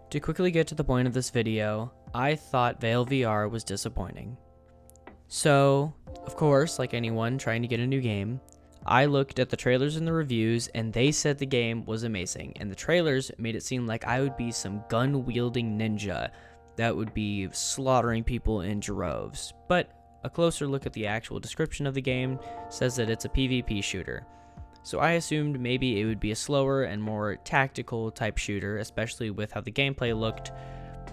To quickly get to the point of this video, I thought Vail VR was disappointing. So, of course, like anyone trying to get a new game, I looked at the trailers and the reviews, and they said the game was amazing, and the trailers made it seem like I would be some gun-wielding ninja that would be slaughtering people in droves. But a closer look at the actual description of the game says that it's a PvP shooter. So I assumed maybe it would be a slower and more tactical type shooter, especially with how the gameplay looked,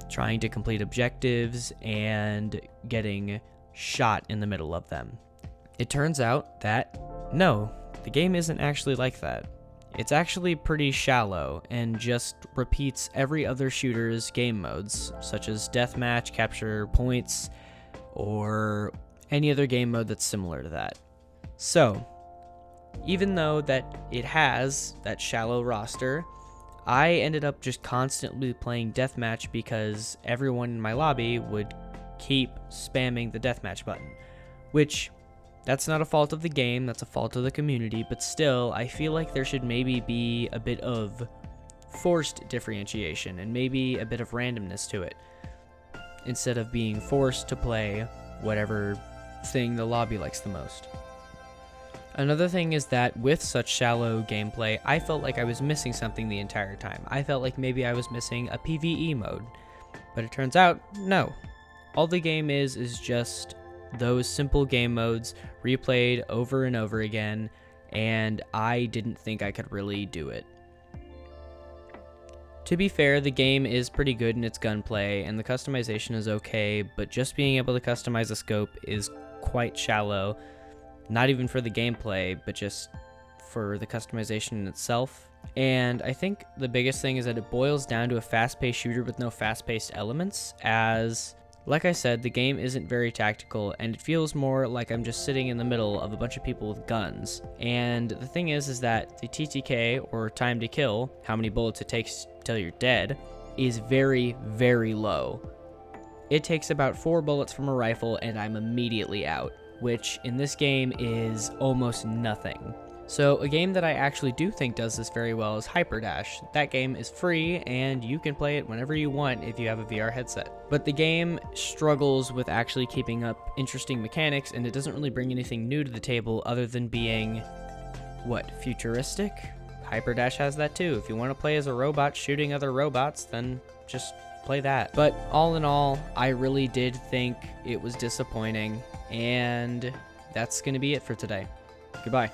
trying to complete objectives and getting shot in the middle of them. It turns out that no, the game isn't actually like that. It's actually pretty shallow and just repeats every other shooter's game modes, such as deathmatch, capture points, or any other game mode that's similar to that. So, even though that it has that shallow roster, I ended up just constantly playing deathmatch because everyone in my lobby would keep spamming the deathmatch button, which that's not a fault of the game, that's a fault of the community, but still, I feel like there should maybe be a bit of forced differentiation and maybe a bit of randomness to it, instead of being forced to play whatever thing the lobby likes the most. Another thing is that with such shallow gameplay, I felt like I was missing something the entire time. I felt like maybe I was missing a PvE mode, but it turns out, no. All the game is just those simple game modes replayed over and over again, and I didn't think I could really do it. To be fair, the game is pretty good in its gunplay, and the customization is okay, but just being able to customize the scope is quite shallow, not even for the gameplay, but just for the customization in itself. And I think the biggest thing is that it boils down to a fast-paced shooter with no fast-paced elements, as like I said, the game isn't very tactical, and it feels more like I'm just sitting in the middle of a bunch of people with guns. And the thing is that the TTK, or time to kill, how many bullets it takes till you're dead, is very, very low. It takes about 4 bullets from a rifle, and I'm immediately out, which in this game is almost nothing. So a game that I actually do think does this very well is Hyperdash. That game is free, and you can play it whenever you want if you have a VR headset. But the game struggles with actually keeping up interesting mechanics, and it doesn't really bring anything new to the table other than being, futuristic? Hyperdash has that too. If you want to play as a robot shooting other robots, then just play that. But all in all, I really did think it was disappointing, and that's going to be it for today. Goodbye.